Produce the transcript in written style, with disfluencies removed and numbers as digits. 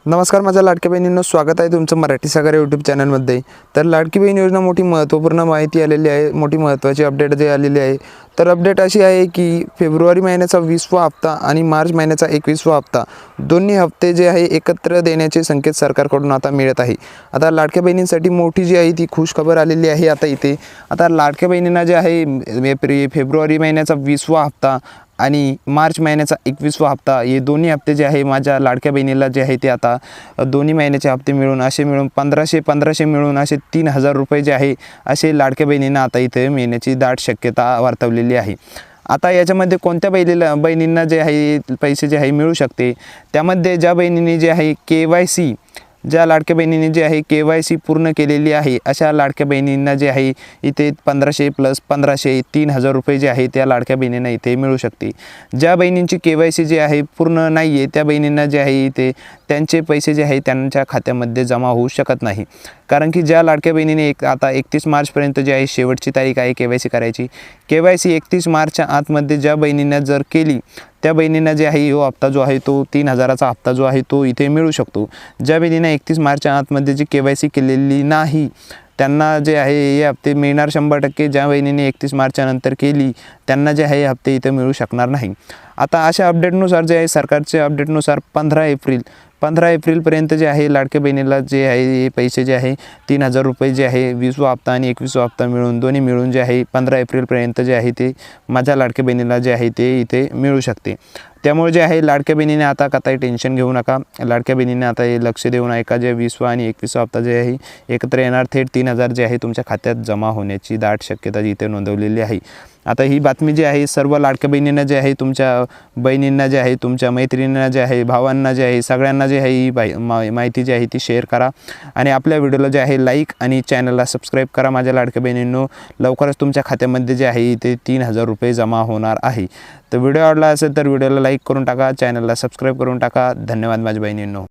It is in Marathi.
नमस्कार, माझ्या लाडक्या बहिणींनो, स्वागत आहे तुमचं मराठी सागर यूट्यूब चॅनलमध्ये। तर लाडकी बहीण योजना मोठी महत्त्वपूर्ण माहिती आलेली आहे, मोठी महत्त्वाची अपडेट जे आलेली आहे। तर अपडेट अशी आहे की फेब्रुवारी महिन्याचा 20वा हप्ता आणि मार्च महिन्याचा 21वा हप्ता दोन्ही हप्ते जे आहे एकत्र देण्याचे संकेत सरकारकडून आता मिळत आहे। आता लाडक्या बहिणींसाठी मोठी जी आहे ती खुशखबर आलेली आहे। आता लाडक्या बहिणींना जे आहे फेब्रुवारी महिन्याचा 20वा हप्ता आणि मार्च महिन्याचा 21वा हप्ता हे दोन्ही हप्ते जे आहे माझ्या लाडक्या बहिणीला जे आहे ते आता दोन्ही महिन्याचे हप्ते मिळून 1500 मिळून 3000 रुपये जे आहे असे लाडक्या बहिणींना आता इथे मिळण्याची दाट शक्यता वर्तवलेली आहे। आता याच्यामध्ये कोणत्या बहिणींना जे आहे पैसे जे आहे मिळू शकते, त्यामध्ये ज्या बहिणींनी जे आहे KYC ज्या लाडक्या बहिणींनी जे आहे KYC पूर्ण केलेली आहे अशा लाडक्या बहिणींना जे आहे इथे 1500 + 1500 3000 रुपये जे आहे त्या लाडक्या बहिणींना इथे मिळू शकते। ज्या बहिणींची KYC जे आहे पूर्ण नाही आहे त्या बहिणींना जे आहे इथे त्यांचे पैसे जे आहे त्यांच्या खात्यामध्ये जमा होऊ शकत नाही, कारण की ज्या लाडक्या बहिणीने आता 31 मार्चपर्यंत जे आहे शेवटची तारीख आहे KYC करायची। KYC 31 मार्चच्या आतमध्ये ज्या बहिणींना जर केली त्या बहिणींना जे आहे हा हप्ता जो आहे तो 3000चा हप्ता जो आहे तो इथे मिळू शकतो। ज्या बहिणींना 31 मार्चच्या आतमध्ये जी KYC केलेली नाही त्यांना जे आहे हे हप्ते मिळणार 100%। ज्या बहिणीने 31 मार्चच्या नंतर केली त्यांना जे आहे हे हप्ते इथे मिळू शकणार नाही। आता अशा अपडेटनुसार जे आहे सरकारचे अपडेटनुसार 15 एप्रिलपर्यंत जे आहे लाडक्या बहिणीला जे आहे हे पैसे जे आहे 3000 रुपये जे आहे 20वा हप्ता आणि 21वा हप्ता मिळून दोन्ही मिळून जे आहे 15 एप्रिलपर्यंत जे आहे ते माझ्या लाडक्या बहिणीला जे आहे ते इथे मिळू शकते। त्यामुळे जे आहे लाडक्या बहिणीने आता काही टेन्शन घेऊ नका। लाडक्या बहिणीने आता हे लक्ष देऊन ऐका, जे 20वा आणि 21वा हप्ता जे आहे एकत्र येणार, थेट 3000 जे आहे तुमच्या खात्यात जमा होण्याची दाट शक्यता इथे नोंदवलेली आहे। आता ही बातमी जी आहे सर्व लाडक्या बहिणींना जे आहे तुमच्या बहिणींना जे आहे तुमच्या मैत्रिणींना जे आहे भावांना जे आहे सगळ्यांना जे आहे ही माहिती जी आहे ती शेअर करा आणि आपल्या व्हिडिओला जे आहे लाईक आणि चॅनलला सबस्क्राईब करा। माझ्या लाडक्या बहिणींनो, लवकरच तुमच्या खात्यामध्ये जे आहे ते 3000 रुपये जमा होणार आहे। तर व्हिडिओ आवडला असेल तर व्हिडिओला लाईक करून टाका, चॅनलला सबस्क्राईब करून टाका। धन्यवाद माझ्या बहिणींनो।